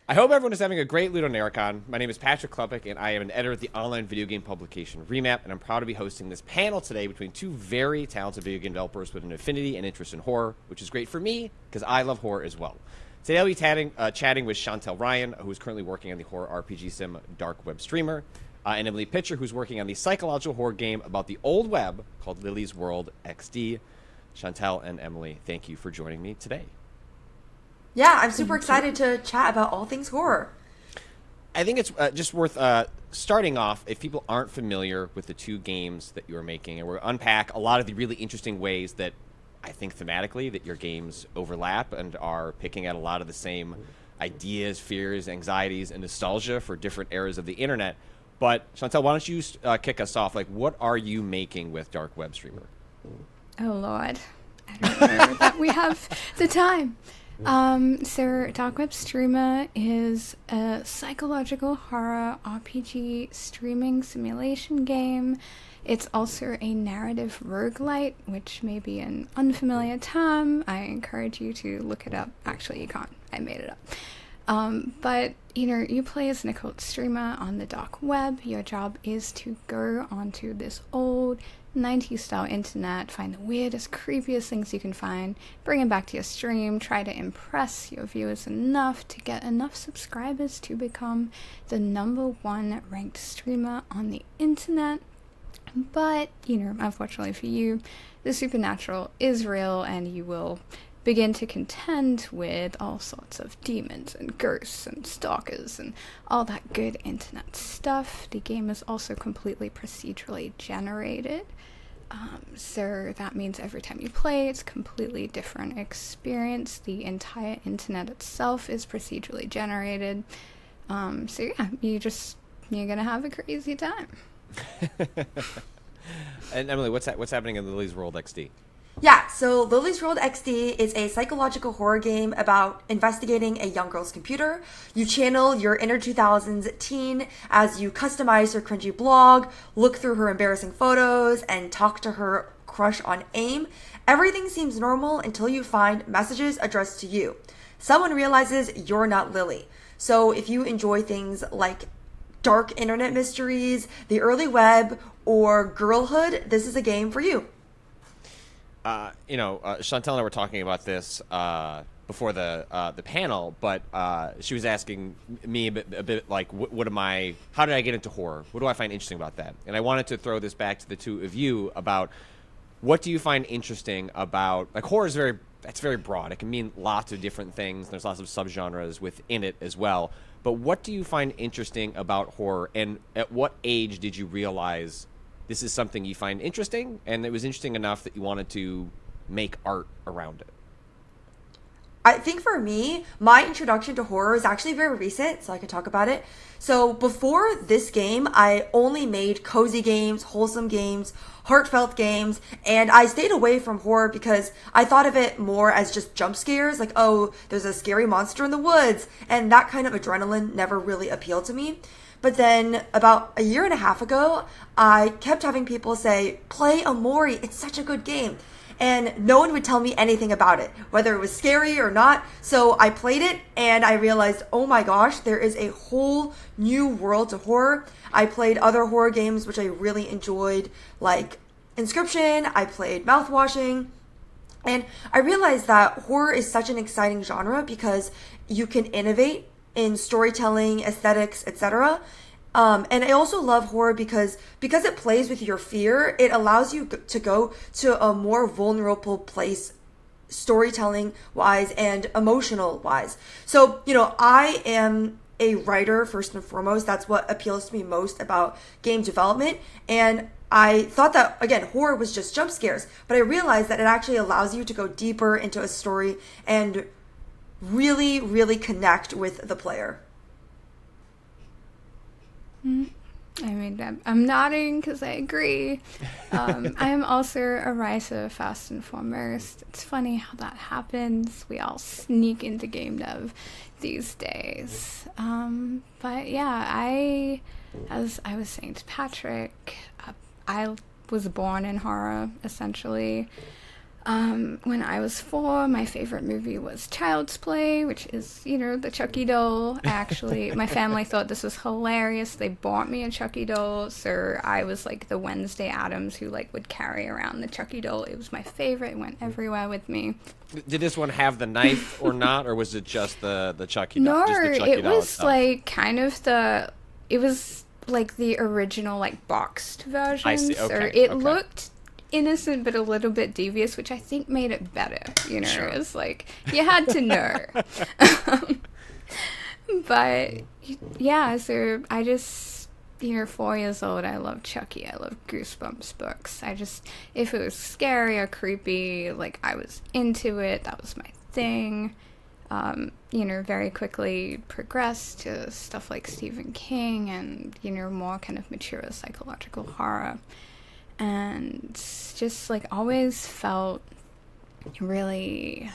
I hope everyone is having a great LudoNarraCon. My name is Patrick Klepek, and I am an editor at the online video game publication Remap, and I'm proud to be hosting this panel today between two very talented video game developers with an affinity and interest in horror, which is great for me, because I love horror as well. Today I'll be chatting with Chantal Ryan, who is currently working on the horror RPG sim darkwebSTREAMER, and Emily Pitcher, who's working on the psychological horror game about the old web called Lily's World XD. Chantal and Emily, thank you for joining me today. Yeah, I'm super excited to chat about all things horror. I think it's just worth starting off, if people aren't familiar with the two games that you are making, and we'll unpack a lot of the really interesting ways that I think thematically that your games overlap and are picking at a lot of the same ideas, fears, anxieties, and nostalgia for different eras of the internet. But Chantal, why don't you kick us off? Like, what are you making with darkwebSTREAMER? Oh, Lord. I don't know that we have the time. So darkwebSTREAMER is a psychological horror RPG streaming simulation game. It's also a narrative roguelite, which may be an unfamiliar term. I encourage you to look it up. Actually, you can't. I made it up. But, you play as an occult streamer on the dark web. Your job is to go onto this old 90s style internet, find the weirdest, creepiest things you can find, bring them back to your stream, try to impress your viewers enough to get enough subscribers to become the #1 ranked streamer on the internet. But, unfortunately for you, the supernatural is real, and you will begin to contend with all sorts of demons and ghosts and stalkers and all that good internet stuff. The game is also completely procedurally generated. So that means every time you play, it's a completely different experience. The entire internet itself is procedurally generated. So yeah, you're gonna have a crazy time. And Emily, what's happening in Lily's World XD? Yeah, so Lily's World XD is a psychological horror game about investigating a young girl's computer. You channel your inner 2000s teen as you customize her cringy blog, look through her embarrassing photos, and talk to her crush on AIM. Everything seems normal until you find messages addressed to you. Someone realizes you're not Lily. So if you enjoy things like dark internet mysteries, the early web, or girlhood, this is a game for you. Chantal and I were talking about this before the panel, but she was asking me a bit like, how did I get into horror? What do I find interesting about that? And I wanted to throw this back to the two of you about what do you find interesting about, like, horror is very broad. It can mean lots of different things. There's lots of subgenres within it as well. But what do you find interesting about horror, and at what age did you realize this is something you find interesting, and it was interesting enough that you wanted to make art around it? I think for me, my introduction to horror is actually very recent, so I can talk about it. So before this game, I only made cozy games, wholesome games, heartfelt games, and I stayed away from horror because I thought of it more as just jump scares, like, oh, there's a scary monster in the woods, and that kind of adrenaline never really appealed to me. But then about a year and a half ago, I kept having people say, play Amori, it's such a good game. And no one would tell me anything about it, whether it was scary or not. So I played it and I realized, oh my gosh, there is a whole new world to horror. I played other horror games which I really enjoyed, like Inscription, I played Mouthwashing. And I realized that horror is such an exciting genre because you can innovate in storytelling, aesthetics, etc. And I also love horror because it plays with your fear. It allows you to go to a more vulnerable place, storytelling wise and emotional wise. So, I am a writer first and foremost. That's what appeals to me most about game development. And I thought that, again, horror was just jump scares, but I realized that it actually allows you to go deeper into a story and really, really connect with the player. I mean, I'm nodding because I agree. I am also a writer first and foremost. It's funny how that happens. We all sneak into game dev these days. But yeah, as I was saying to Patrick, I was born in horror, essentially. When I was 4, my favorite movie was Child's Play, which is, the Chucky doll. Actually, my family thought this was hilarious. They bought me a Chucky doll, so I was like the Wednesday Addams who like would carry around the Chucky doll. It was my favorite. It went everywhere with me. Did this one have the knife or not, or was it just the Chucky doll? No, Just the Chucky it doll was itself? like kind of it was like the original like boxed version. I see, So okay, it okay. looked innocent but a little bit devious, which I think made it better. Sure. It was like you had to know. But yeah, so I just 4 years old, I love Chucky. I love Goosebumps books. If it was scary or creepy, like I was into it. That was my thing. Very quickly progressed to stuff like Stephen King and, more kind of mature psychological horror. And just like always felt I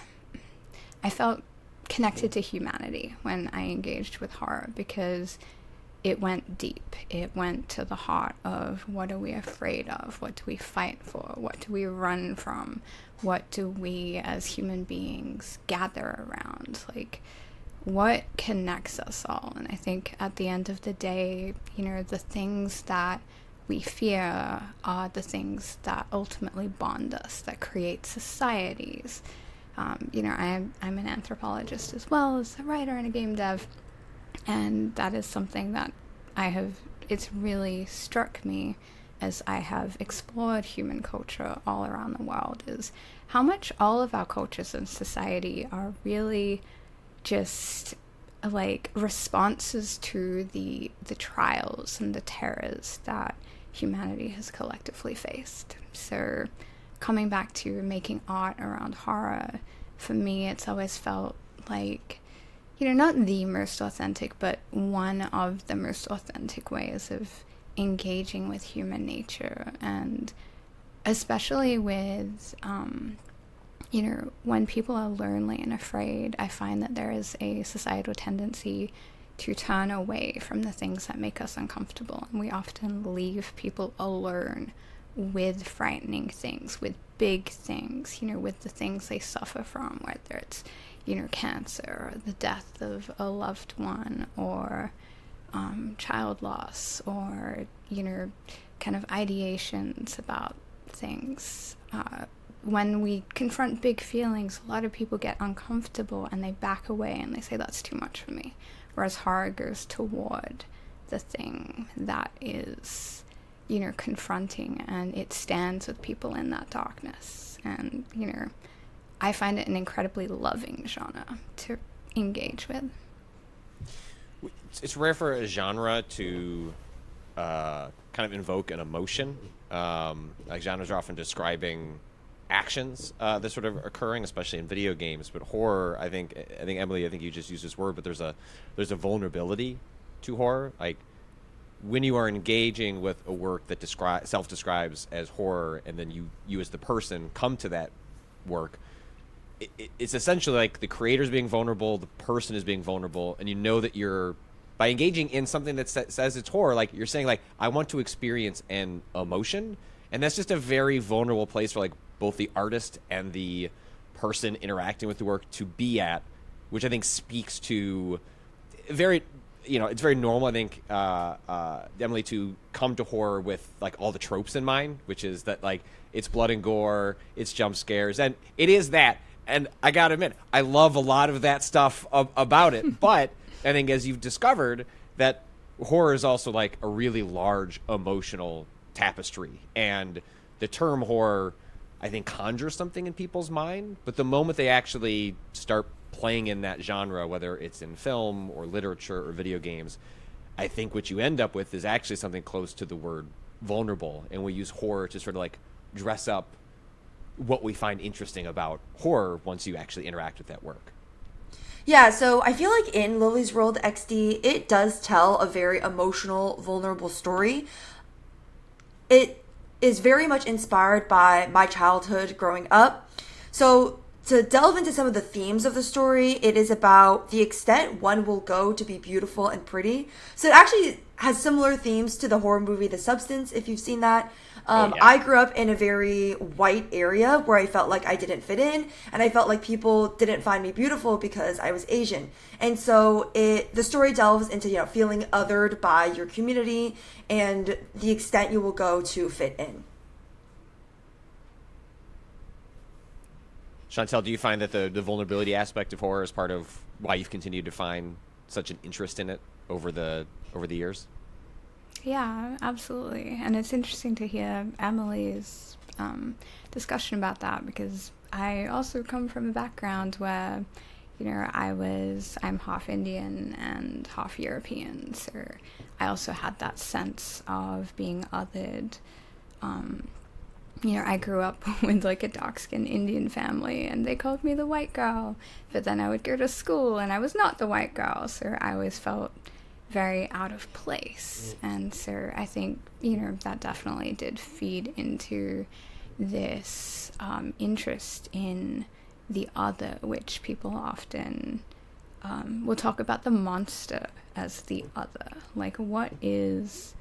felt connected to humanity when I engaged with horror, because it went deep. It went to the heart of what are we afraid of? What do we fight for? What do we run from? What do we as human beings gather around? Like, what connects us all? And I think at the end of the day, the things that we fear are the things that ultimately bond us, that create societies. I'm an anthropologist as well as a writer and a game dev. And that is something that it's really struck me as I have explored human culture all around the world, is how much all of our cultures and society are really just like responses to the trials and the terrors that humanity has collectively faced. So coming back to making art around horror, for me, it's always felt like, not the most authentic, but one of the most authentic ways of engaging with human nature. And especially with, when people are lonely and afraid, I find that there is a societal tendency to turn away from the things that make us uncomfortable. And we often leave people alone with frightening things, with big things, with the things they suffer from, whether it's, cancer, or the death of a loved one, or child loss, or, kind of ideations about things. When we confront big feelings, a lot of people get uncomfortable and they back away and they say, that's too much for me. Whereas horror goes toward the thing that is, confronting, and it stands with people in that darkness. And, I find it an incredibly loving genre to engage with. It's rare for a genre to kind of invoke an emotion. Like genres are often describing actions that sort of occurring, especially in video games. But horror, I think Emily, you just used this word, but there's a vulnerability to horror. Like when you are engaging with a work that self-describes as horror, and then you as the person come to that work, it's essentially like the creator's being vulnerable, the person is being vulnerable, and that you're, by engaging in something that says it's horror, like you're saying, like, I want to experience an emotion, and that's just a very vulnerable place for like both the artist and the person interacting with the work to be at, which I think speaks to it's very normal, I think, Emily, to come to horror with like all the tropes in mind, which is that like it's blood and gore, it's jump scares, and it is that. And I gotta admit, I love a lot of that stuff about it. But I think, as you've discovered, that horror is also like a really large emotional tapestry. And the term horror, I think, conjures something in people's mind. But the moment they actually start playing in that genre, whether it's in film or literature or video games, I think what you end up with is actually something close to the word vulnerable. And we use horror to sort of like dress up what we find interesting about horror once you actually interact with that work. Yeah, so I feel like in Lily's World XD, it does tell a very emotional, vulnerable story. It is very much inspired by my childhood growing up. So to delve into some of the themes of the story, it is about the extent one will go to be beautiful and pretty. So it actually has similar themes to the horror movie The Substance, if you've seen that. Yeah. I grew up in a very white area where I felt like I didn't fit in, and I felt like people didn't find me beautiful because I was Asian. And so the story delves into, feeling othered by your community and the extent you will go to fit in. Chantal, do you find that the vulnerability aspect of horror is part of why you've continued to find such an interest in it over the years? Yeah, absolutely. And it's interesting to hear Emily's discussion about that, because I also come from a background where, I'm half Indian and half European, so I also had that sense of being othered. I grew up with like a dark-skinned Indian family, and they called me the white girl, but then I would go to school and I was not the white girl, so I always felt very out of place. And so I think, that definitely did feed into this interest in the other, which people often will talk about the monster as the other. Like, what is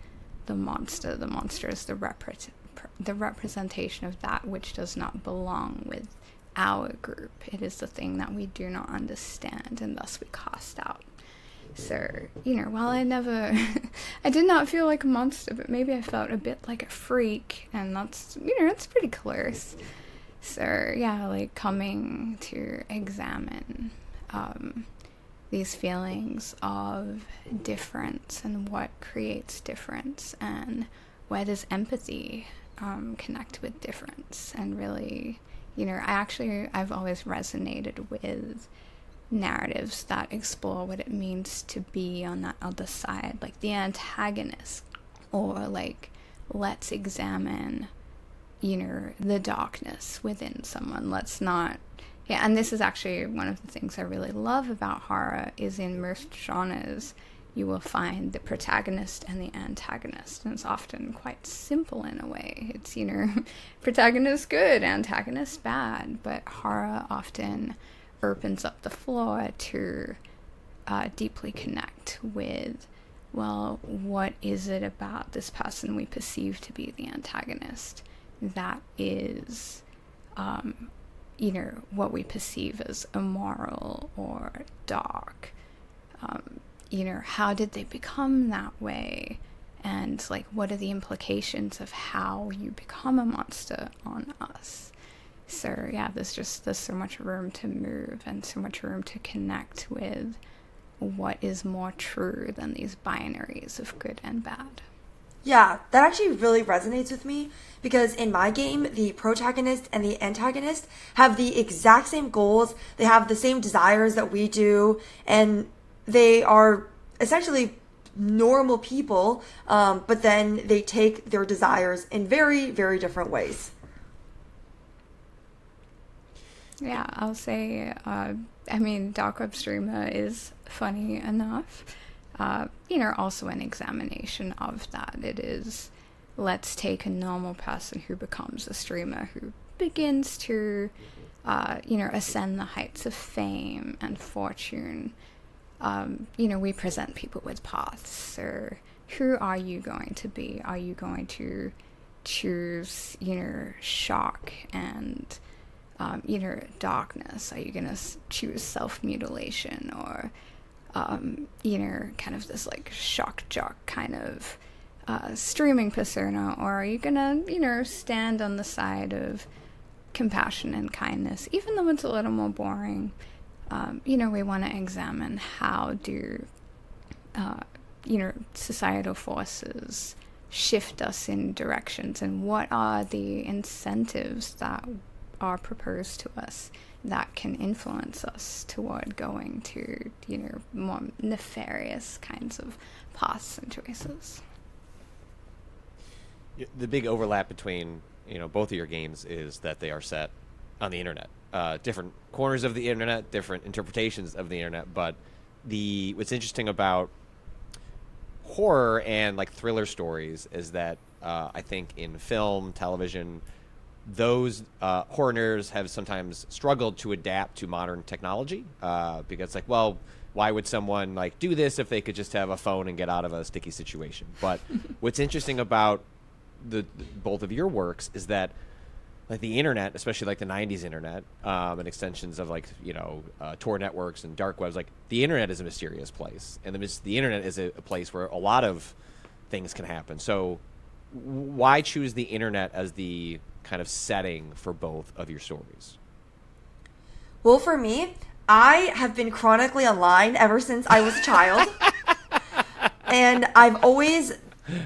the monster? The monster is the representation of that which does not belong with our group. It is the thing that we do not understand, and thus we cast out. So, while I never, I did not feel like a monster, but maybe I felt a bit like a freak, and that's, it's pretty close. So, yeah, like coming to examine these feelings of difference and what creates difference, and where does empathy connect with difference. And really, I've always resonated with narratives that explore what it means to be on that other side, like the antagonist, or like, let's examine, the darkness within someone. Let's not, and this is actually one of the things I really love about horror, is in most genres, you will find the protagonist and the antagonist, and it's often quite simple in a way. It's, protagonist good, antagonist bad, but horror often opens up the floor to deeply connect with, well, what is it about this person we perceive to be the antagonist that is, what we perceive as immoral or dark? How did they become that way? And, like, what are the implications of how you become a monster on us? So, yeah, there's so much room to move and so much room to connect with what is more true than these binaries of good and bad. Yeah, that actually really resonates with me, because in my game, the protagonist and the antagonist have the exact same goals. They have the same desires that we do, and they are essentially normal people, but then they take their desires in very, very different ways. Yeah, I'll say, darkwebSTREAMER is funny enough. Also an examination of that. It is, let's take a normal person who becomes a streamer, who begins to, ascend the heights of fame and fortune. We present people with paths. Or who are you going to be? Are you going to choose, shock and darkness? Are you going to choose self-mutilation, or, kind of this like shock jock kind of streaming persona? Or are you going to, stand on the side of compassion and kindness, even though it's a little more boring? We want to examine how do, societal forces shift us in directions, and what are the incentives that are proposed to us that can influence us toward going to, more nefarious kinds of paths and choices. The big overlap between, both of your games is that they are set on the internet. Different corners of the internet, different interpretations of the internet, but what's interesting about horror and like thriller stories is that I think in film, television, those horror nerds have sometimes struggled to adapt to modern technology because it's like, well, why would someone like do this if they could just have a phone and get out of a sticky situation? But what's interesting about the both of your works is that like the internet, especially like the 90s internet and extensions of like, you know, Tor networks and dark webs, like the internet is a mysterious place. And the internet is a place where a lot of things can happen. So why choose the internet as the kind of setting for both of your stories? Well, for me, I have been chronically online ever since I was a child. And I've always,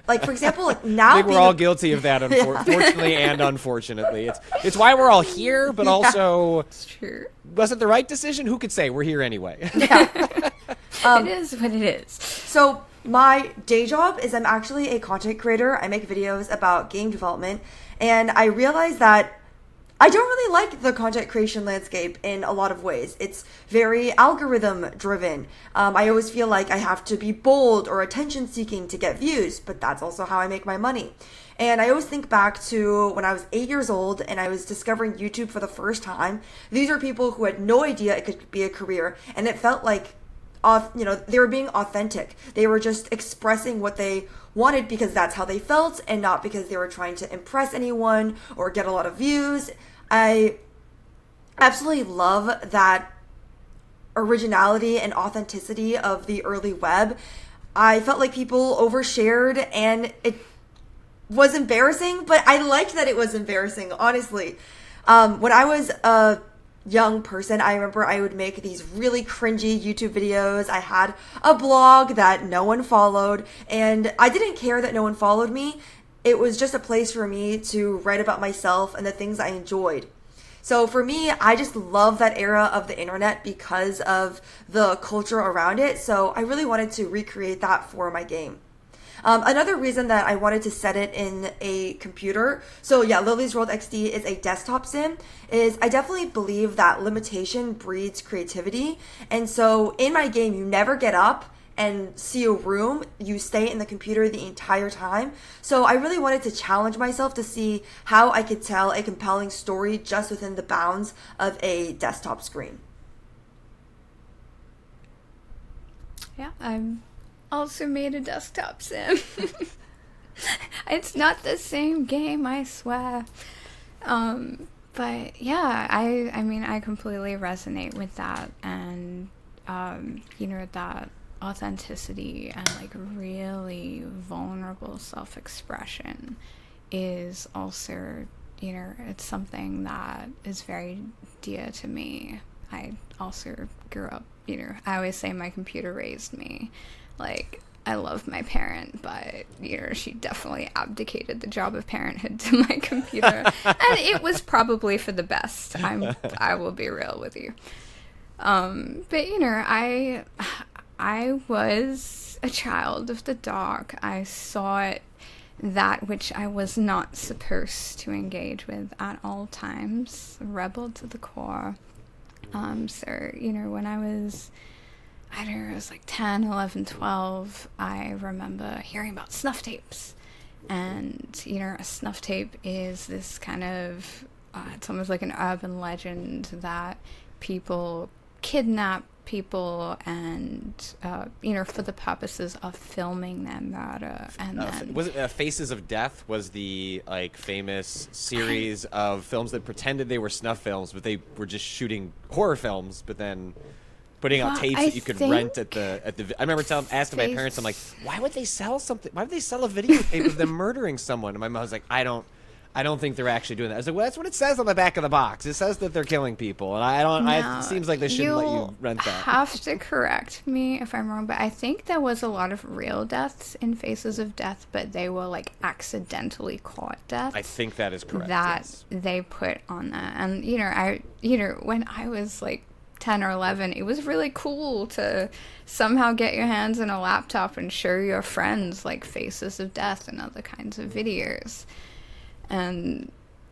like, for example, like now I think we're all guilty of that, fortunately and unfortunately. It's why we're all here, but also, It's true. was it the right decision? Who could say? We're here anyway. It is what it is. So my day job is I'm actually a content creator. I make videos about game development, and I realized that I don't really like the content creation landscape in a lot of ways. It's very algorithm driven. I always feel like I have to be bold or attention seeking to get views, but that's also how I make my money. And I always think back to when I was 8 years old and I was discovering YouTube for the first time. These are people who had no idea it could be a career, and it felt like they were being authentic. They were just expressing what they wanted because that's how they felt and not because they were trying to impress anyone or get a lot of views. I absolutely love that originality and authenticity of the early web. I felt like people overshared and it was embarrassing, but I liked that it was embarrassing, honestly. When I was a young person, I remember I would make these really cringy YouTube videos. I had a blog that no one followed, and I didn't care that no one followed me. It was just a place for me to write about myself and the things I enjoyed. So for me, I just love that era of the internet because of the culture around it. So I really wanted to recreate that for my game. Another reason that I wanted to set it in a computer, so yeah, Lily's World XD is a desktop sim, is I definitely believe that limitation breeds creativity. And so in my game, you never get up and see a room, you stay in the computer the entire time. So I really wanted to challenge myself to see how I could tell a compelling story just within the bounds of a desktop screen. Yeah, I'm also made a desktop sim. It's not the same game, I swear. But yeah, I mean, I completely resonate with that, and that authenticity and like really vulnerable self-expression is also, it's something that is very dear to me. I also grew up, I always say my computer raised me. Like, I love my parent, but, she definitely abdicated the job of parenthood to my computer. And it was probably for the best. I will be real with you. But, I was a child of the dark. I sought that which I was not supposed to engage with at all times. Rebel to the core. So, when I was, I don't know, it was like 10, 11, 12, I remember hearing about snuff tapes. And, a snuff tape is this kind of, it's almost like an urban legend that people kidnap people and, for the purposes of filming their murder. And then... Was it Faces of Death was the, like, famous series of films that pretended they were snuff films, but they were just shooting horror films, but then putting out tapes that you could rent at the. I remember asking my parents, I'm like, why would they sell something? Why would they sell a videotape of them murdering someone? And my mom was like, I don't think they're actually doing that. I was like, well, that's what it says on the back of the box. It says that they're killing people, and it seems like they shouldn't let you rent that. You have to correct me if I'm wrong, but I think there was a lot of real deaths in Faces of Death, but they were like accidentally caught deaths. I think that is correct. That they put on that, and when I was like 10 or 11, it was really cool to somehow get your hands on a laptop and show your friends like Faces of Death and other kinds of videos. And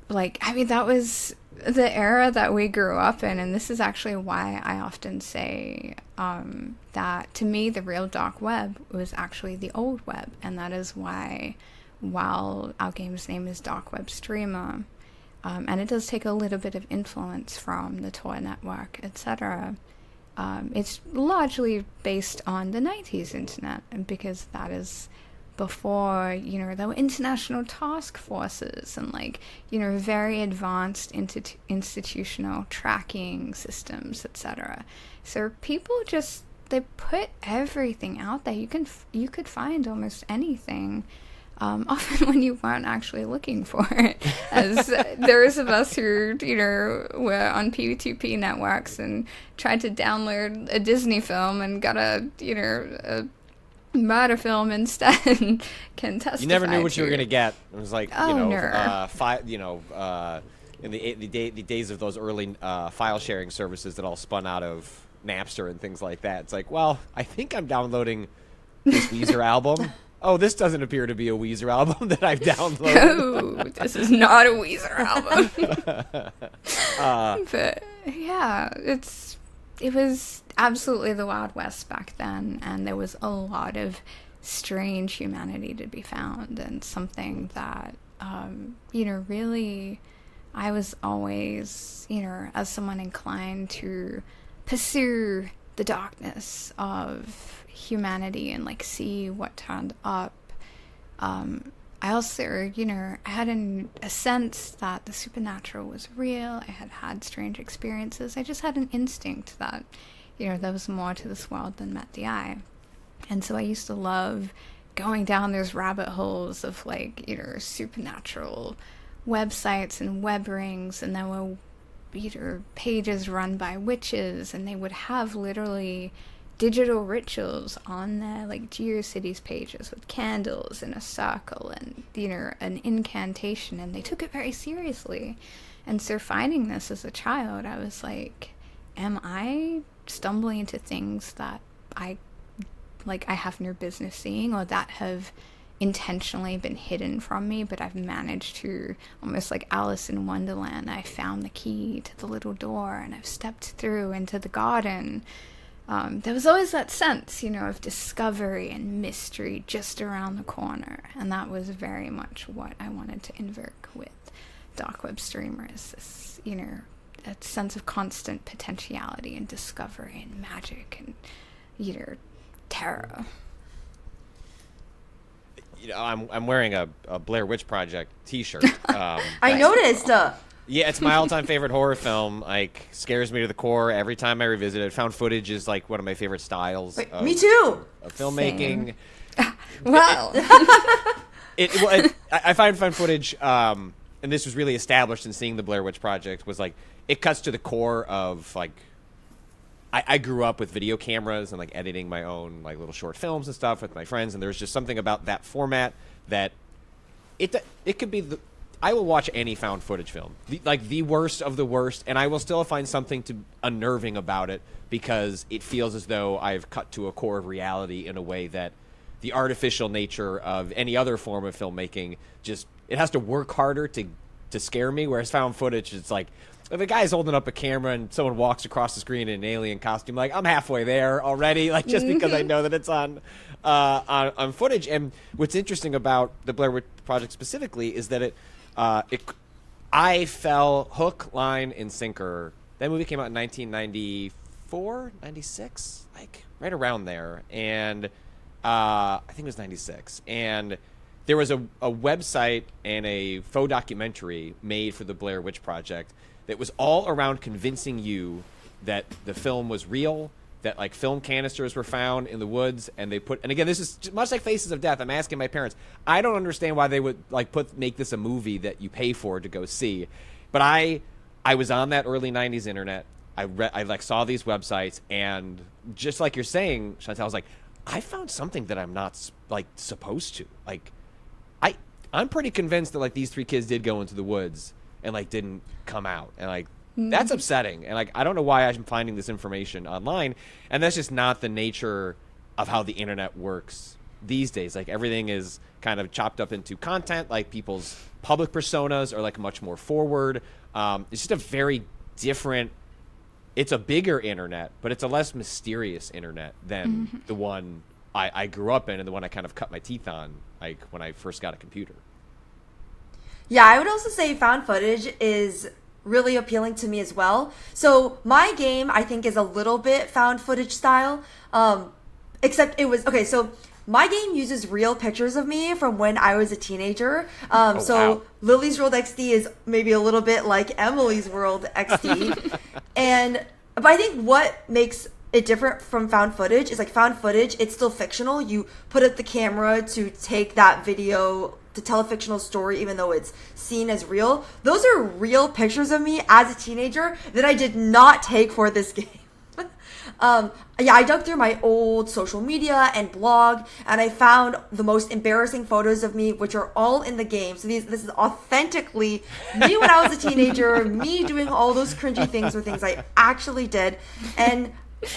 that was the era that we grew up in, and this is actually why I often say that to me the real dark web was actually the old web, and that is why, while our game's name is darkwebSTREAMER, and it does take a little bit of influence from the Tor network, etc. It's largely based on the 90s internet, and because that is before, there were international task forces and, very advanced institutional tracking systems, etc. So people just, they put everything out there. You could find almost anything, often when you weren't actually looking for it. As those of us who, were on P2P networks and tried to download a Disney film and got a murder film instead can testify. You never knew what you were going to get. It was like, in the days of those early file sharing services that all spun out of Napster and things like that. It's like, well, I think I'm downloading this Weezer album. Oh, this doesn't appear to be a Weezer album that I've downloaded. Oh, this is not a Weezer album. But yeah, it was absolutely the Wild West back then, and there was a lot of strange humanity to be found, and something that, really, I was always, as someone inclined to pursue the darkness of humanity and, see what turned up. I also, I had a sense that the supernatural was real. I had strange experiences. I just had an instinct that, there was more to this world than met the eye. And so I used to love going down those rabbit holes of, supernatural websites and web rings, and there were, pages run by witches, and they would have literally digital rituals on their GeoCities pages with candles in a circle and an incantation, and they took it very seriously. And so finding this as a child, I was like, am I stumbling into things that I have no business seeing, or that have intentionally been hidden from me, but I've managed to, almost like Alice in Wonderland, I found the key to the little door and I've stepped through into the garden. There was always that sense, of discovery and mystery just around the corner. And that was very much what I wanted to invoke with Dark Web Streamers. This, a sense of constant potentiality and discovery and magic and, terror. I'm wearing a Blair Witch Project t-shirt. I noticed. Yeah, it's my all-time favorite horror film. Scares me to the core every time I revisit it. Found footage is one of my favorite styles. Wait, me too. Of filmmaking. Well, I find found footage, and this was really established in seeing the Blair Witch Project. Was it cuts to the core of I grew up with video cameras and editing my own little short films and stuff with my friends, and there's just something about that format that it could be I will watch any found footage film, the worst of the worst, and I will still find something unnerving about it because it feels as though I've cut to a core of reality in a way that the artificial nature of any other form of filmmaking it has to work harder to scare me, whereas found footage, it's if a guy's holding up a camera and someone walks across the screen in an alien costume, I'm halfway there already, just because I know that it's on footage. And what's interesting about the Blair Witch Project specifically is that I fell hook, line, and sinker. That movie came out in 1994, 96, right around there. And I think it was 96. And there was a website and a faux documentary made for the Blair Witch Project that was all around convincing you that the film was real, that film canisters were found in the woods, and and again, this is much like Faces of Death. I'm asking my parents, I don't understand why they would make this a movie that you pay for to go see. But I was on that early 90s internet. I saw these websites, and just like you're saying, Chantal, I was I found something that I'm not supposed to. I'm pretty convinced that these three kids did go into the woods and didn't come out, and that's upsetting, and I don't know why I'm finding this information online, and that's just not the nature of how the internet works these days. Everything is kind of chopped up into content, people's public personas are much more forward. It's just a very different, it's a bigger internet, but it's a less mysterious internet than the one I grew up in and the one I kind of cut my teeth on when I first got a computer. Yeah, I would also say found footage is really appealing to me as well. So my game, I think, is a little bit found footage style. Except it was okay. So my game uses real pictures of me from when I was a teenager. Wow. Lily's World XD is maybe a little bit like Emily's World XD, but I think what makes it different from found footage is like found footage, it's still fictional. You put up the camera to take that video to tell a fictional story, even though it's seen as real. Those are real pictures of me as a teenager that I did not take for this game. Yeah, I dug through my old social media and blog, and I found the most embarrassing photos of me, which are all in the game. So this is authentically me when I was a teenager, me doing all those cringy things or things I actually did. And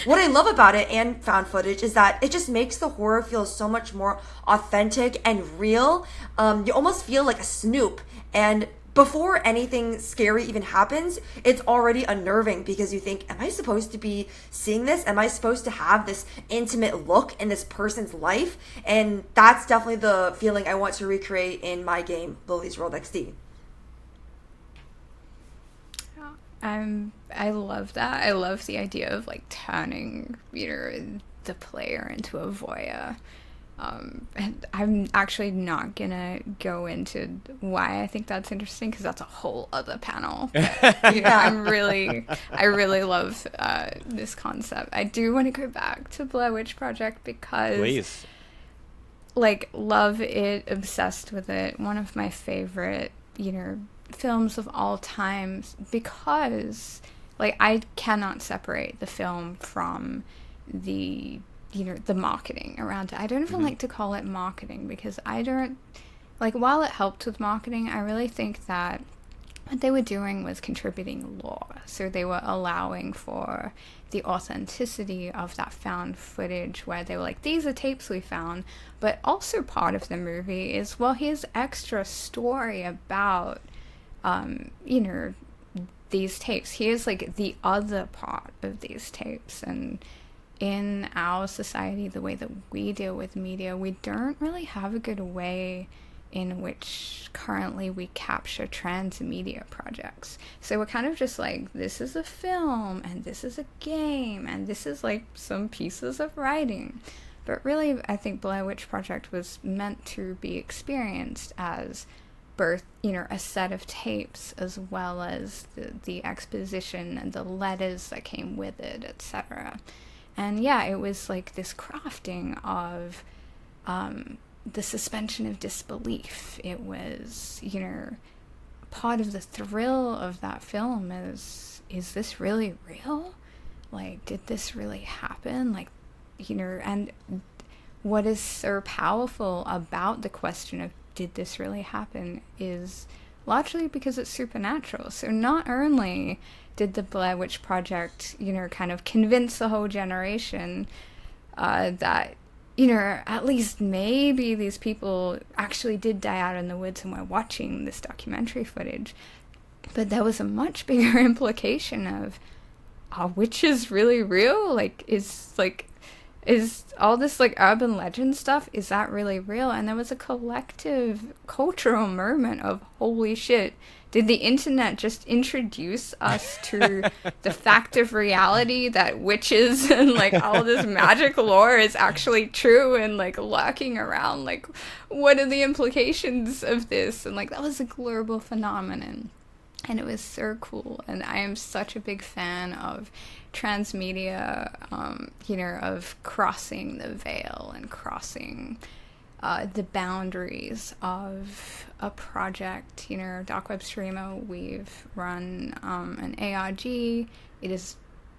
what I love about it and found footage is that it just makes the horror feel so much more authentic and real. You almost feel like a snoop. And before anything scary even happens, it's already unnerving because you think, am I supposed to be seeing this? Am I supposed to have this intimate look in this person's life? And that's definitely the feeling I want to recreate in my game, Lily's World XD. I love that. I love the idea of like turning, the player into a voyeur. And I'm actually not gonna go into why I think that's interesting because that's a whole other panel. But, I really love this concept. I do want to go back to Blair Witch Project because, Please. like, love it, obsessed with it. One of my favorite, films of all times because, like, I cannot separate the film from the the marketing around it. I don't even like to call it marketing because I don't, like, while it helped with marketing, I really think that what they were doing was contributing lore. So they were allowing for the authenticity of that found footage where they were like, these are tapes we found. But also part of the movie is, well, here's extra story about, these tapes. Here's like the other part of these tapes. And in our society, the way that we deal with media, we don't really have a good way in which currently we capture transmedia projects. So we're kind of just like, this is a film, and this is a game, and this is like some pieces of writing. But really, I think Blair Witch Project was meant to be experienced as both, a set of tapes as well as the exposition and the letters that came with it, etc. And yeah, it was like this crafting of the suspension of disbelief. It was, part of the thrill of that film is this really real? Like, did this really happen? Like, and what is so powerful about the question of did this really happen is largely because it's supernatural. So not only did the Blair Witch Project, kind of convince the whole generation that, at least maybe these people actually did die out in the woods and were watching this documentary footage, but there was a much bigger implication of, are witches really real? Is all this like urban legend stuff, is that really real? And there was a collective cultural moment of, holy shit, did the internet just introduce us to the fact of reality that witches and like all this magic lore is actually true and like lurking around? Like, what are the implications of this? And like, that was a global phenomenon. And it was so cool. And I am such a big fan of transmedia, of crossing the veil and crossing the boundaries of a project. darkwebSTREAMER, we've run an ARG. It is,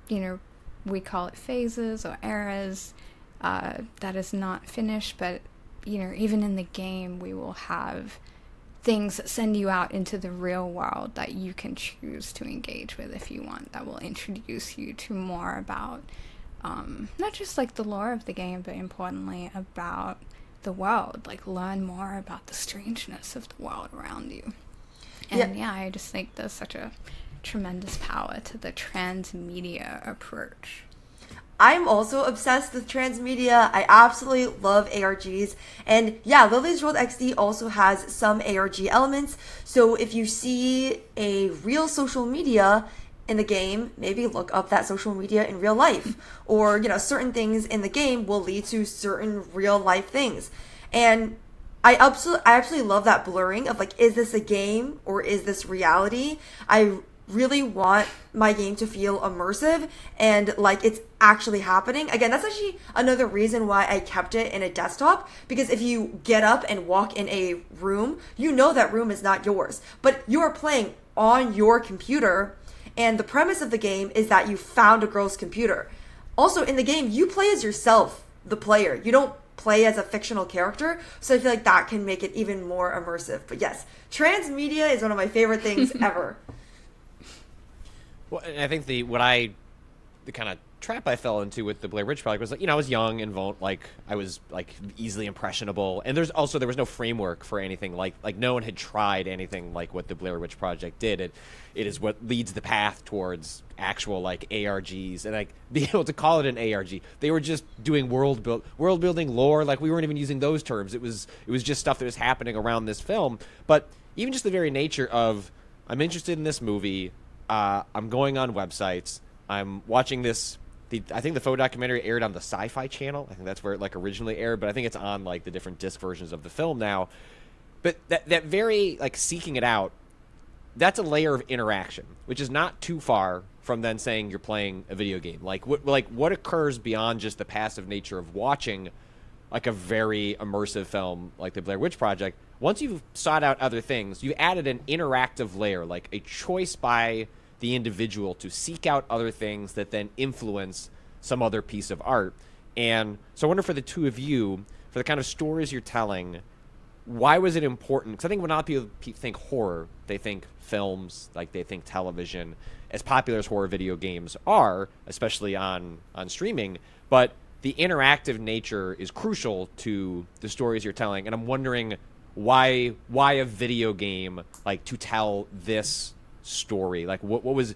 we call it phases or eras. That is not finished, but, even in the game, we will have things that send you out into the real world that you can choose to engage with if you want, that will introduce you to more about not just like the lore of the game, but importantly about the world, like learn more about the strangeness of the world around you. And yeah, I just think there's such a tremendous power to the transmedia approach. I'm also obsessed with transmedia. I absolutely love ARGs. And yeah, Lily's World XD also has some ARG elements. So if you see a real social media in the game, maybe look up that social media in real life. Or, you know, certain things in the game will lead to certain real life things. And I absolutely love that blurring of like, is this a game or is this reality? I really want my game to feel immersive and like it's actually happening. Again, that's actually another reason why I kept it in a desktop, because if you get up and walk in a room, you know that room is not yours, but you are playing on your computer, and the premise of the game is that you found a girl's computer. Also in the game, you play as yourself, the player. You don't play as a fictional character, so I feel like that can make it even more immersive. But yes, transmedia is one of my favorite things ever. Well, and I think the kind of trap I fell into with the Blair Witch Project was like, you know, I was young and I was like easily impressionable, and there was no framework for anything like no one had tried anything like what the Blair Witch Project did. It is what leads the path towards actual like ARGs, and like being able to call it an ARG. They were just doing world building, lore. Like we weren't even using those terms. It was just stuff that was happening around this film. But even just the very nature of, I'm interested in this movie. I'm going on websites. I'm watching this. I think the faux documentary aired on the Sci-Fi Channel. I think that's where it like originally aired, but I think it's on like the different disc versions of the film now. But that very like seeking it out, that's a layer of interaction, which is not too far from then saying you're playing a video game. Like what occurs beyond just the passive nature of watching like a very immersive film like the Blair Witch Project. Once you've sought out other things, you've added an interactive layer, like a choice by the individual to seek out other things that then influence some other piece of art. And so I wonder, for the two of you, for the kind of stories you're telling, why was it important? Because I think when a lot of people think horror, they think films, like they think television, as popular as horror video games are, especially on streaming. But the interactive nature is crucial to the stories you're telling. And I'm wondering why a video game, like, to tell this story? Like, why was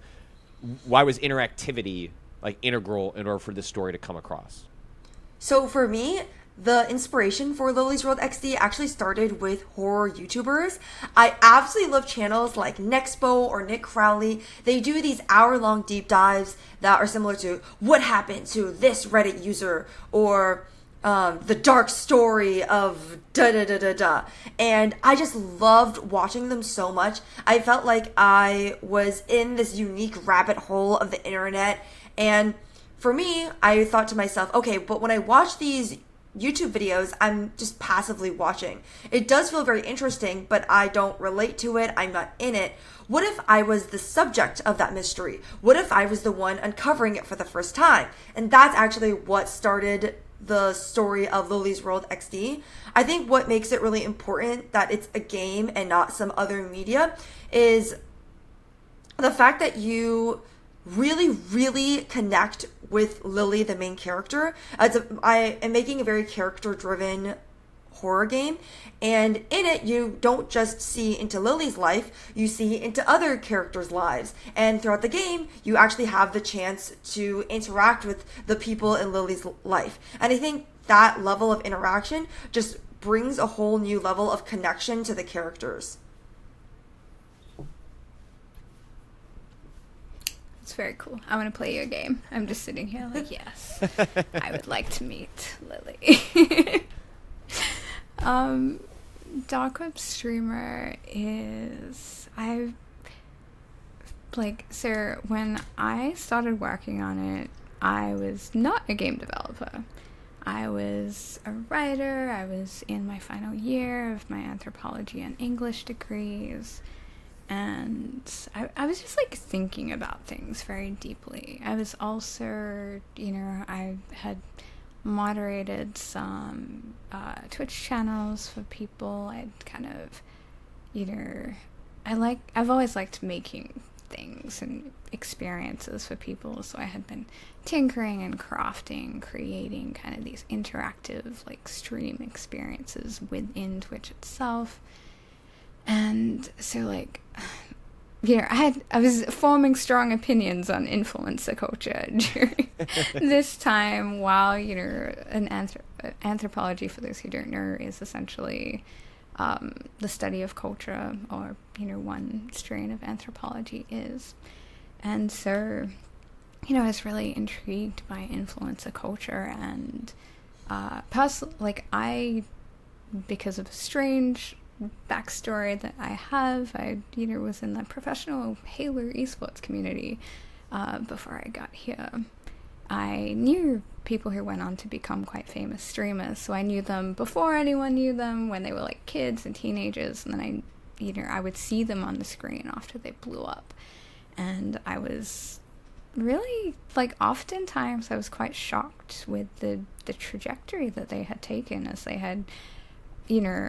interactivity like integral in order for this story to come across? So for me, the inspiration for Lily's World XD actually started with horror YouTubers. I absolutely love channels like Nexpo or Nick Crowley. They do these hour-long deep dives that are similar to what happened to this Reddit user, or the dark story of da-da-da-da-da. And I just loved watching them so much. I felt like I was in this unique rabbit hole of the internet. And for me, I thought to myself, okay, but when I watch these YouTube videos, I'm just passively watching. It does feel very interesting, but I don't relate to it. I'm not in it. What if I was the subject of that mystery? What if I was the one uncovering it for the first time? And that's actually what started the story of Lily's World XD. I think what makes it really important that it's a game and not some other media is the fact that you really, really connect with Lily, the main character. I am making a very character-driven horror game, and in it, you don't just see into Lily's life, you see into other characters' lives. And throughout the game, you actually have the chance to interact with the people in Lily's life. And I think that level of interaction just brings a whole new level of connection to the characters. It's very cool. I want to play your game. I'm just sitting here like, yes, I would like to meet Lily. Dark web streamer is, so when I started working on it, I was not a game developer. I was a writer. I was in my final year of my anthropology and English degrees. And I was just like thinking about things very deeply. I was also, I had moderated some Twitch channels for people. I'd kind of I've always liked making things and experiences for people, so I had been tinkering and crafting, creating kind of these interactive like stream experiences within Twitch itself. And so I was forming strong opinions on influencer culture during this time, while, anthropology, for those who don't know, is essentially the study of culture, or, one strain of anthropology is. And so, I was really intrigued by influencer culture, and because of a strange backstory that I have, I was in the professional Halo esports community before I got here. I knew people who went on to become quite famous streamers, so I knew them before anyone knew them, when they were like kids and teenagers, and then I would see them on the screen after they blew up, and I was really, oftentimes I was quite shocked with the trajectory that they had taken as they had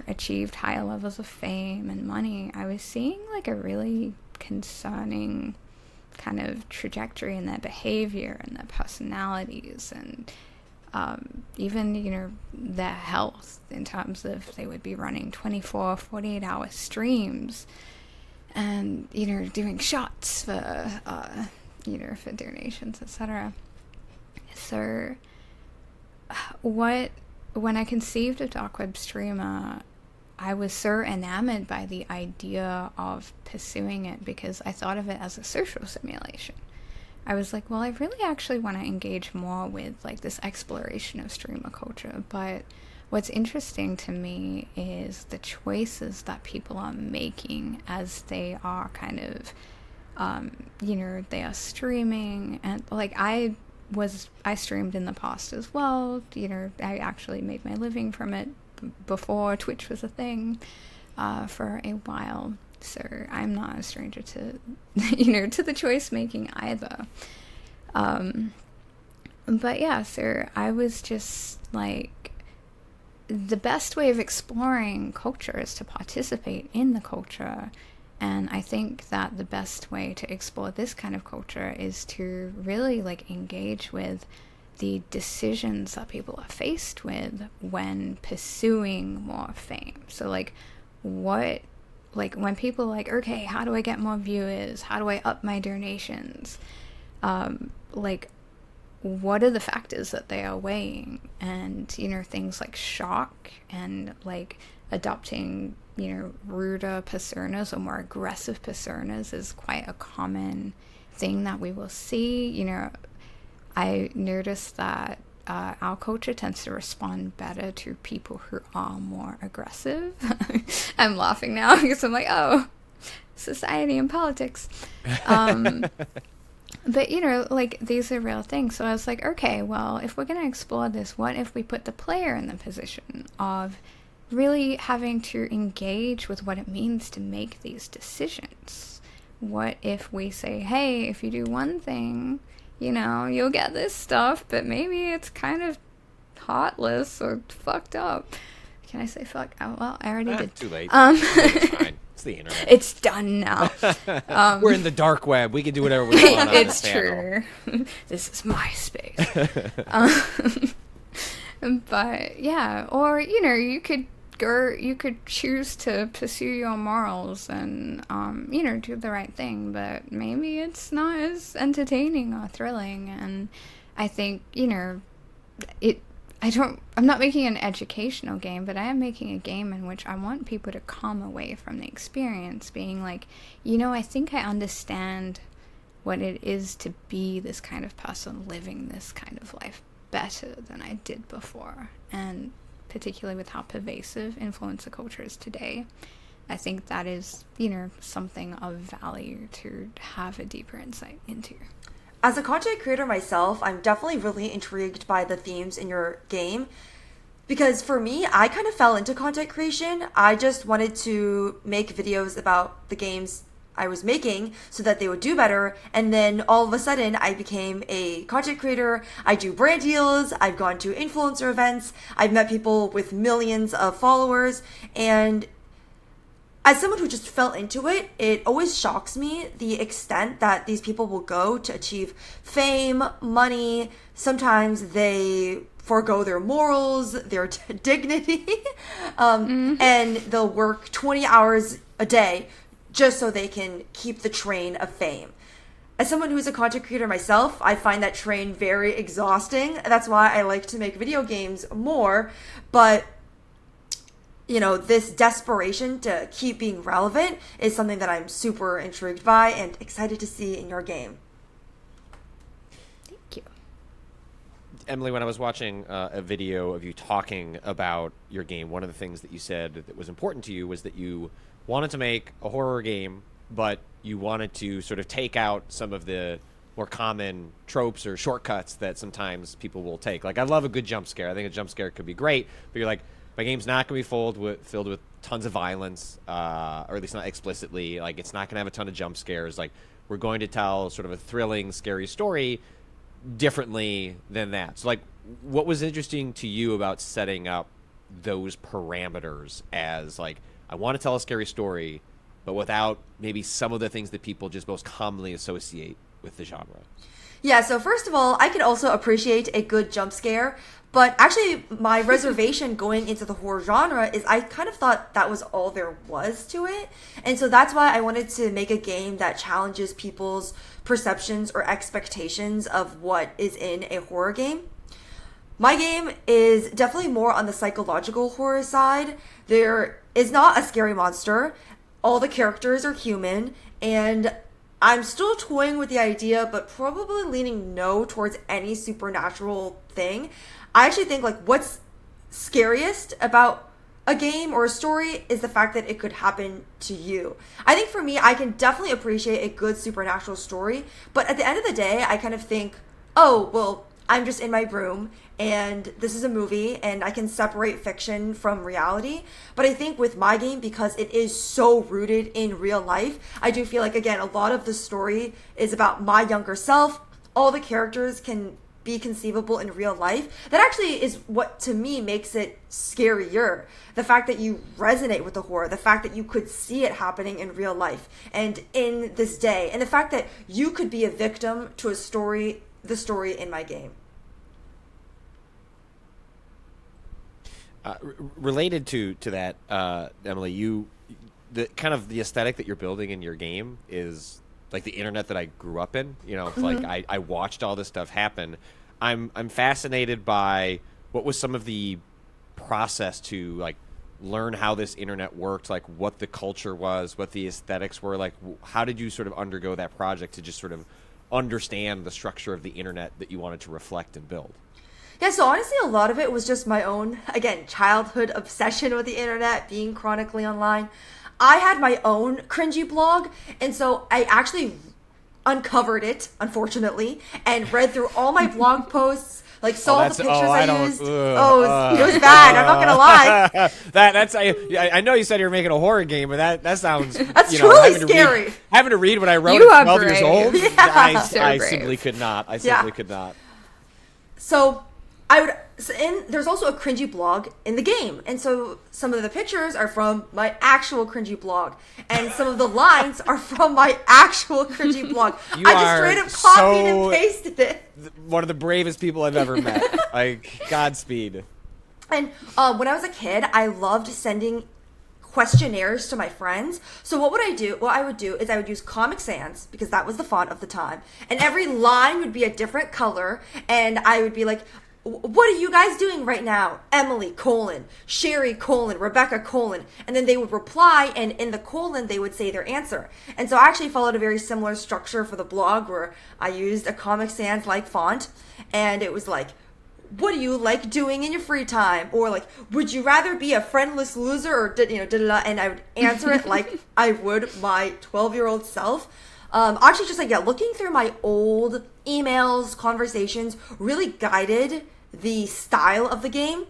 achieved higher levels of fame and money. I was seeing a really concerning kind of trajectory in their behavior and their personalities, and even their health, in terms of they would be running 24, 48-hour streams, and doing shots for for donations, etc. So when I conceived of darkwebSTREAMER, I was so enamored by the idea of pursuing it, because I thought of it as a social simulation. I was like, well, I really actually want to engage more with this exploration of streamer culture, but what's interesting to me is the choices that people are making as they are kind of they are streaming, and I streamed in the past as well. I actually made my living from it before Twitch was a thing for a while. So I'm not a stranger to, to the choice making either. But yeah, so I was just the best way of exploring culture is to participate in the culture. And I think that the best way to explore this kind of culture is to really engage with the decisions that people are faced with when pursuing more fame. So when people are okay, how do I get more viewers? How do I up my donations? What are the factors that they are weighing? And, things like shock and adopting ruder personas or more aggressive personas is quite a common thing that we will see. I noticed that our culture tends to respond better to people who are more aggressive. I'm laughing now because I'm oh, society and politics. But, these are real things. So I was okay, well, if we're going to explore this, what if we put the player in the position of really having to engage with what it means to make these decisions? What if we say, hey, if you do one thing, you'll get this stuff, but maybe it's kind of heartless or fucked up. Can I say fuck? Oh, well, I already did. Too late. It's fine. It's the internet. It's done now. We're in the dark web. We can do whatever we want on it's this true. This is my space. But yeah, or you could choose to pursue your morals and do the right thing, but maybe it's not as entertaining or thrilling. And I think I'm not making an educational game, but I am making a game in which I want people to come away from the experience being I think I understand what it is to be this kind of person living this kind of life better than I did before. And particularly with how pervasive influencer culture is today, I think that is, something of value to have a deeper insight into. As a content creator myself, I'm definitely really intrigued by the themes in your game, because for me, I kind of fell into content creation. I just wanted to make videos about the games I was making so that they would do better, and then all of a sudden I became a content creator. I do brand deals, I've gone to influencer events, I've met people with millions of followers, and as someone who just fell into it, it always shocks me the extent that these people will go to achieve fame, money. Sometimes they forego their morals, their dignity, and they'll work 20 hours a day just so they can keep the train of fame. As someone who's a content creator myself, I find that train very exhausting. That's why I like to make video games more. But, you know, this desperation to keep being relevant is something that I'm super intrigued by and excited to see in your game. Thank you. Emily, when I was watching a video of you talking about your game, one of the things that you said that was important to you was that you wanted to make a horror game, but you wanted to sort of take out some of the more common tropes or shortcuts that sometimes people will take. Like, I love a good jump scare. I think a jump scare could be great, but you're like, my game's not going to be filled with tons of violence, or at least not explicitly. Like, it's not going to have a ton of jump scares. Like, we're going to tell sort of a thrilling, scary story differently than that. So, like, what was interesting to you about setting up those parameters as, like, I want to tell a scary story, but without maybe some of the things that people just most commonly associate with the genre? Yeah, so first of all, I can also appreciate a good jump scare, but actually my reservation going into the horror genre is I kind of thought that was all there was to it. And so that's why I wanted to make a game that challenges people's perceptions or expectations of what is in a horror game. My game is definitely more on the psychological horror side. There is not a scary monster. All the characters are human, and I'm still toying with the idea, but probably leaning no towards any supernatural thing. I actually think, like, what's scariest about a game or a story is the fact that it could happen to you. I think for me, I can definitely appreciate a good supernatural story, but at the end of the day, I kind of think, oh, well, I'm just in my room and this is a movie and I can separate fiction from reality. But I think with my game, because it is so rooted in real life, I do feel like, again, a lot of the story is about my younger self. All the characters can be conceivable in real life. That actually is what, to me, makes it scarier. The fact that you resonate with the horror, the fact that you could see it happening in real life and in this day, and the fact that you could be a victim to the story in my game. Related to that, Emily, the kind of the aesthetic that you're building in your game is like the internet that I grew up in. You know, it's like I watched all this stuff happen. I'm fascinated by what was some of the process to, like, learn how this internet worked, like what the culture was, what the aesthetics were, like how did you sort of undergo that project to just sort of understand the structure of the internet that you wanted to reflect and build? Yeah, so honestly, a lot of it was just my own, again, childhood obsession with the internet, being chronically online. I had my own cringy blog, and so I actually uncovered it, unfortunately, and read through all my blog posts, like saw the pictures I used. It was bad. I'm not gonna lie. I know you said you were making a horror game, but that sounds that's truly scary. Having to read what I wrote You at are 12 years brave. old, Yeah. I So simply brave. could not. I Yeah. simply could not. So there's also a cringy blog in the game. And so some of the pictures are from my actual cringy blog. And some of the lines are from my actual cringy blog. You I just are straight up copied so- and pasted it. One of the bravest people I've ever met. Like, Godspeed. And when I was a kid, I loved sending questionnaires to my friends. So what I would do is I would use Comic Sans, because that was the font of the time. And every line would be a different color. And I would be like, what are you guys doing right now? Emily, : Sherry, : Rebecca, : and then they would reply, and in the colon, they would say their answer. And so I actually followed a very similar structure for the blog, where I used a Comic Sans-like font, and it was like, what do you like doing in your free time? Or like, would you rather be a friendless loser or and I would answer it like I would my 12-year-old self. Actually, just like, yeah, looking through my old emails, conversations really guided the style of the game.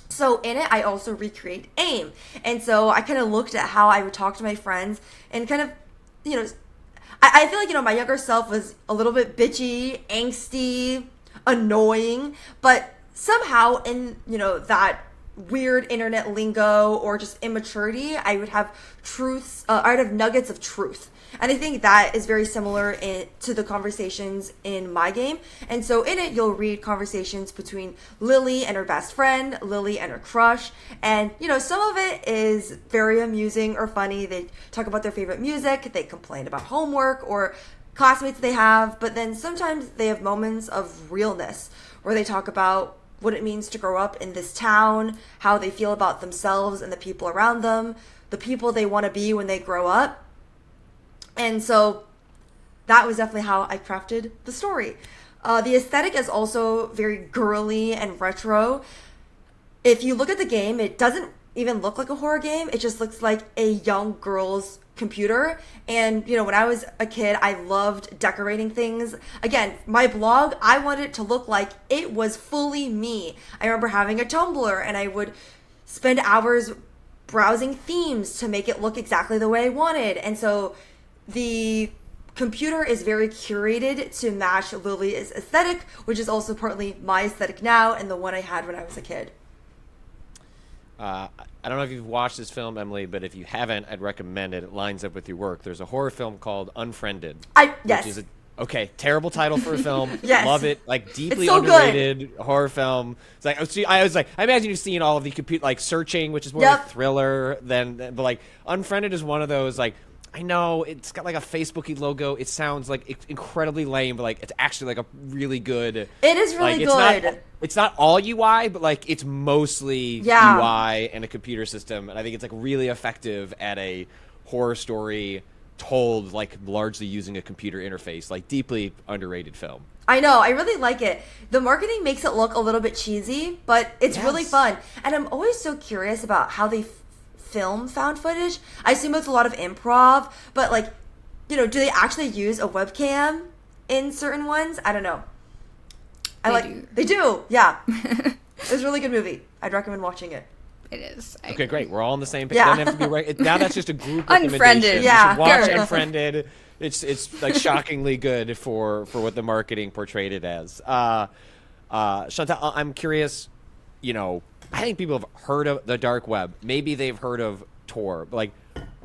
So in it, I also recreate AIM. And so I kind of looked at how I would talk to my friends and kind of, I feel like, my younger self was a little bit bitchy, angsty, annoying, but somehow in, that weird internet lingo or just immaturity. I would have truths. I would have nuggets of truth. And I think that is very similar to the conversations in my game. And so in it, you'll read conversations between Lily and her best friend, Lily and her crush. And, you know, some of it is very amusing or funny. They talk about their favorite music. They complain about homework or classmates they have. But then sometimes they have moments of realness where they talk about what it means to grow up in this town, how they feel about themselves and the people around them, the people they want to be when they grow up. And so that was definitely how I crafted the story. The aesthetic is also very girly and retro. If you look at the game, it doesn't even look like a horror game. It just looks like a young girl's computer. And, you know, when I was a kid, I loved decorating things. Again, my blog, I wanted it to look like it was fully me. I remember having a Tumblr, and I would spend hours browsing themes to make it look exactly the way I wanted. And so the computer is very curated to match Lily's aesthetic, which is also partly my aesthetic now and the one I had when I was a kid. I don't know if you've watched this film, Emily, but if you haven't, I'd recommend it. It lines up with your work. There's a horror film called Unfriended. Yes. Which is okay, terrible title for a film. Yes. Love it. Like, deeply so underrated horror film. It's like, I was like, I imagine you've seen all of the computer, like, Searching, which is more of a thriller but like, Unfriended is one of those, like, I know it's got like a Facebooky logo. It sounds like incredibly lame, but like it's actually like a really good. It is really like, good. It's not all UI, but like it's mostly UI and a computer system, and I think it's like really effective at a horror story told like largely using a computer interface. Like, deeply underrated film. I know. I really like it. The marketing makes it look a little bit cheesy, but it's really fun. And I'm always so curious about how they film found footage. I assume it's a lot of improv, but like, you know, do they actually use a webcam in certain ones? I don't know. They do. Yeah. It's a really good movie. I'd recommend watching it. It is. Okay, great. We're all on the same page. Yeah. Doesn't have to be right. Now that's just a group Unfriended. recommendation. Yeah. You should watch Good. Unfriended. It's like shockingly good for what the marketing portrayed it as. Chantal, I'm curious, you know, I think people have heard of the dark web. Maybe they've heard of Tor. But like,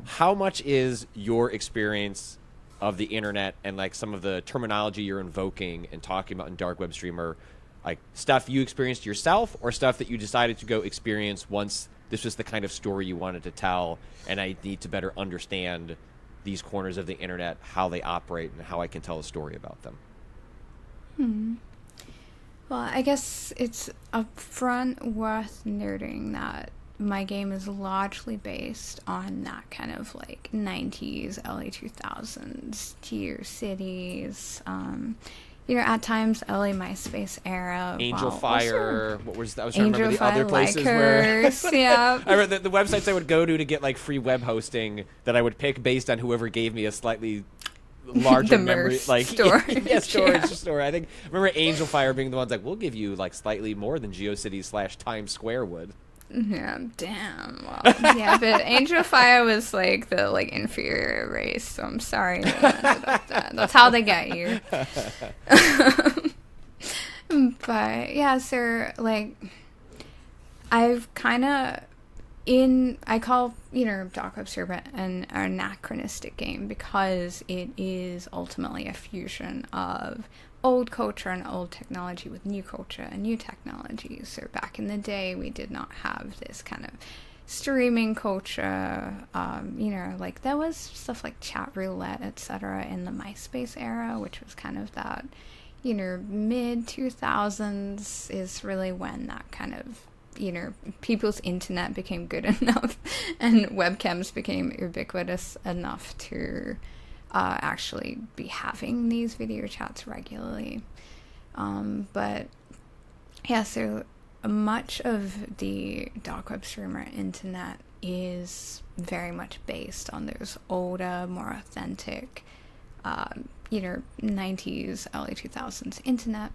how much is your experience of the internet and like some of the terminology you're invoking and talking about in dark web streamer, like stuff you experienced yourself or stuff that you decided to go experience once this was the kind of story you wanted to tell, and I need to better understand these corners of the internet, how they operate, and how I can tell a story about them? Well, I guess it's upfront worth noting that my game is largely based on that kind of like 90s, early 2000s tier cities. You know, at times early MySpace era. Angel Fire. What was that? I was trying to Angel remember the Fire, other places Likers, where. yeah. I remember the websites I would go to get like free web hosting that I would pick based on whoever gave me a slightly larger The memory, MERS like storage, storage yeah. store. I think I remember Angel Fire being the ones like, we'll give you like slightly more than GeoCities / Times Square would. Yeah, damn. Well, yeah, but Angel Fire was like the like inferior race, so I'm sorry about that. That's how they get you. But yeah, so like I've kind of I call, you know, dark web streamer an anachronistic game because it is ultimately a fusion of old culture and old technology with new culture and new technology. So back in the day, we did not have this kind of streaming culture. You know, like there was stuff like chat roulette, etc. in the MySpace era, which was kind of that, you know, mid 2000s is really when that kind of, you know, people's internet became good enough and webcams became ubiquitous enough to actually be having these video chats regularly. But yeah, so much of the dark web streamer internet is very much based on those older, more authentic, you know, 90s, early 2000s internet,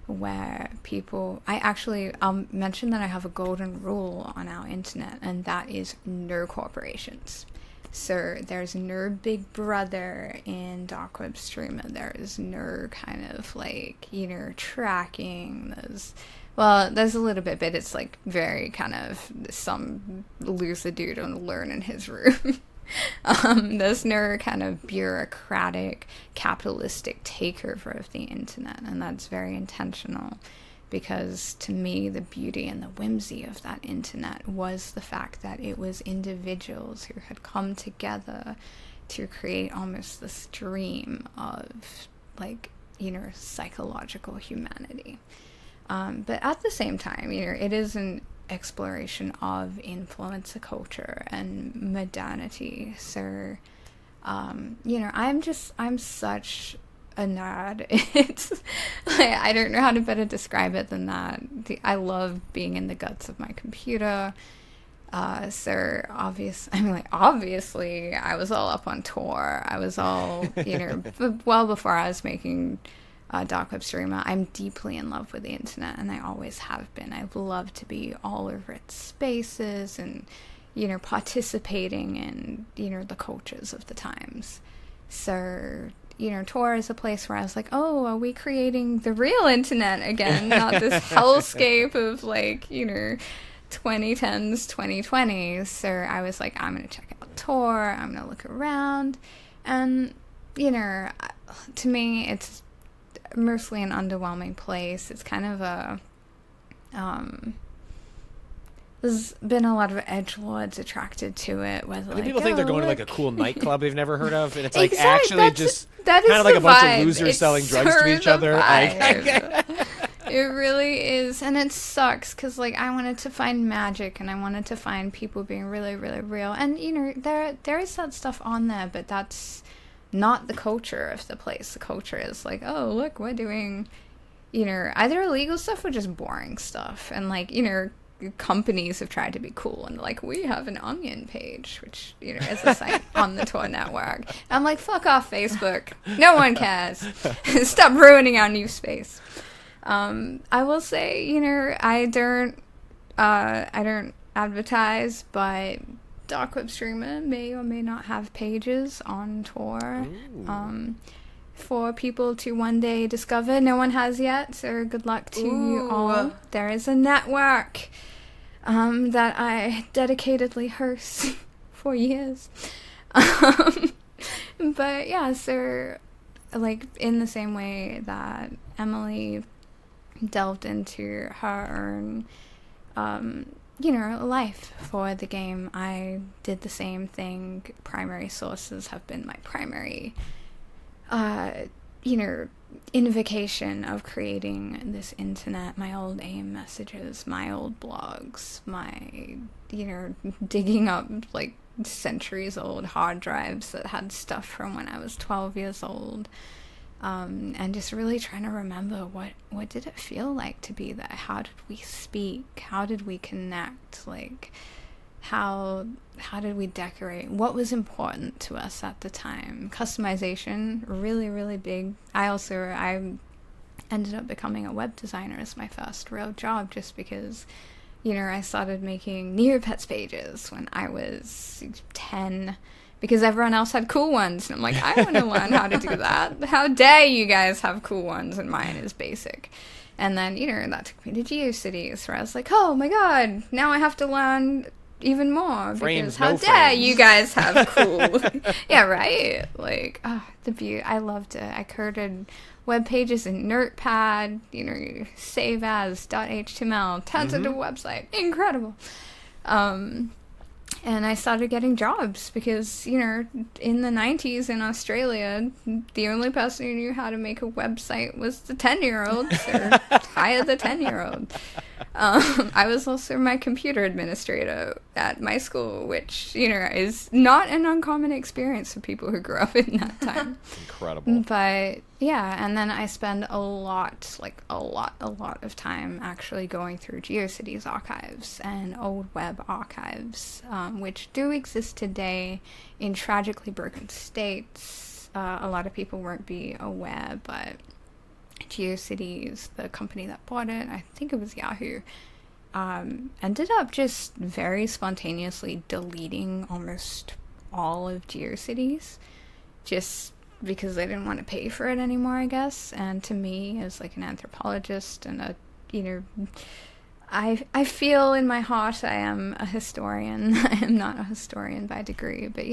where people, I'll mention that I have a golden rule on our internet, and that is no corporations. So there's no big brother in dark web streamer. There is no kind of like, you know, tracking. There's Well, there's a little bit, but it's like very kind of some loser dude on learn in his room. There's no kind of bureaucratic, capitalistic takeover of the internet, and that's very intentional, because to me, the beauty and the whimsy of that internet was the fact that it was individuals who had come together to create almost this dream of, like, you know, psychological humanity. But at the same time, you know, it is an exploration of influencer culture and modernity. So, you know, I'm such a nerd. It's like, I don't know how to better describe it than that. I love being in the guts of my computer. So obviously I was all up on Tor. I was all, you know, well before I was making darkwebSTREAMER. I'm deeply in love with the internet, and I always have been. I love to be all over its spaces and, you know, participating in, you know, the cultures of the times. So, you know, Tor is a place where I was like, oh, are we creating the real internet again? Not this hellscape of, like, you know, 2010s, 2020s. So I was like, I'm going to check out Tor. I'm going to look around. And, you know, to me, it's mostly an underwhelming place. It's kind of a, there's been a lot of edgelords attracted to it. Whether, I think people think they're going to like a cool nightclub they've never heard of, and it's like Exactly, actually just that is kind of like the a bunch vibe. of losers It's selling drugs sort to of each the other. vibe. It really is, and it sucks because, like, I wanted to find magic, and I wanted to find people being really, really real, and, you know, there is that stuff on there, but that's not the culture of the place. The culture is like, oh, look, we're doing, you know, either illegal stuff or just boring stuff, and, like, you know, companies have tried to be cool and, like, we have an Onion page, which, you know, is a site on the Tor network. I'm like, fuck off, Facebook. No one cares. Stop ruining our new space. I will say, you know, I don't advertise, but darkwebSTREAMER may or may not have pages on Tor. For people to one day discover. No one has yet, so good luck to you all. There is a network that I dedicatedly host for years. But yeah, so, like, in the same way that Emily delved into her own, you know, life for the game, I did the same thing. Primary sources have been my primary you know, invocation of creating this internet, my old AIM messages, my old blogs, my, you know, digging up, like, centuries old hard drives that had stuff from when I was 12 years old, and just really trying to remember what did it feel like to be there? How did we speak? How did we connect? Like, how did we decorate? What was important to us at the time? Customization, really, really big. I ended up becoming a web designer as my first real job, just because, you know, I started making Neopets pages when I was 10, because everyone else had cool ones, and I'm like, I want to learn how to do that. How dare you guys have cool ones, and mine is basic. And then, you know, that took me to GeoCities, where I was like, oh my god, now I have to learn even more, Frames, because how no dare frames. you guys have cool. Yeah, right? Like, the beauty. I loved it. I coded web pages in Notepad, you know, you save as .html, turns into a website. Incredible. And I started getting jobs because, you know, in the 90s in Australia, the only person who knew how to make a website was the 10-year-old, so hire the 10-year-old. I was also my computer administrator at my school, which, you know, is not an uncommon experience for people who grew up in that time. Incredible. But yeah, and then I spend a lot of time actually going through GeoCities archives and old web archives, which do exist today in tragically broken states. A lot of people won't be aware, but GeoCities, the company that bought it, I think it was Yahoo, ended up just very spontaneously deleting almost all of GeoCities, just because they didn't want to pay for it anymore, I guess. And to me, as like an anthropologist and a I feel in my heart I am a historian. I am not a historian by degree, but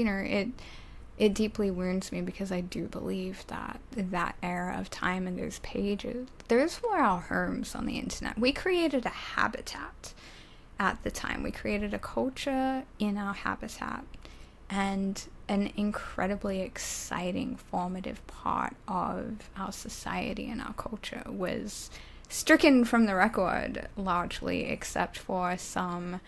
it deeply wounds me because I do believe that that era of time and those pages, those were our homes on the internet. We created a habitat at the time. We created a culture in our habitat, and an incredibly exciting, formative part of our society and our culture was stricken from the record, largely, except for some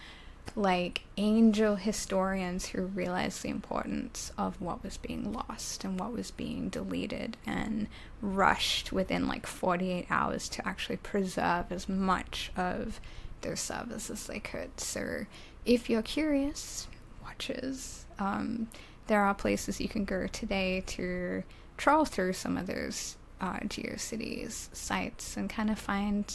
angel historians who realized the importance of what was being lost and what was being deleted and rushed within 48 hours to actually preserve as much of their service as they could. So if you're curious, watchers, there are places you can go today to trawl through some of those GeoCities sites and kind of find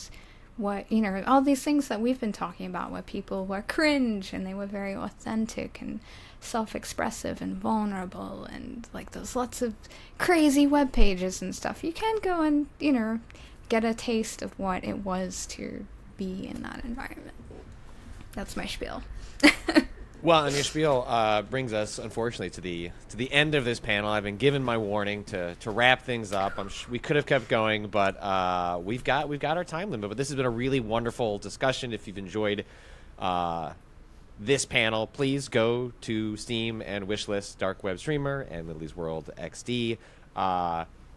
what, all these things that we've been talking about, where people were cringe and they were very authentic and self-expressive and vulnerable, and there's lots of crazy web pages and stuff. You can go and, get a taste of what it was to be in that environment. That's my spiel. Well, and your spiel brings us, unfortunately, to the end of this panel. I've been given my warning to wrap things up. We could have kept going, but we've got our time limit. But this has been a really wonderful discussion. If you've enjoyed this panel, please go to Steam and wishlist darkwebSTREAMER and Lily's World XD.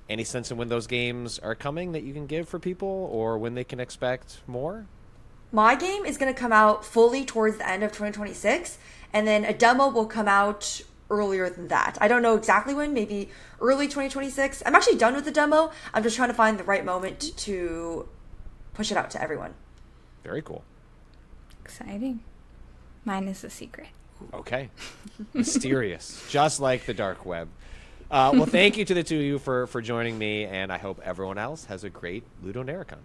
Any sense of when those games are coming that you can give for people, or when they can expect more? My game is going to come out fully towards the end of 2026, and then a demo will come out earlier than that. I don't know exactly when, maybe early 2026. I'm actually done with the demo. I'm just trying to find the right moment to push it out to everyone. Very cool. Exciting. Mine is a secret. Okay. Mysterious. Just like the dark web. Well, thank you to the two of you for joining me, and I hope everyone else has a great LudoNarraCon.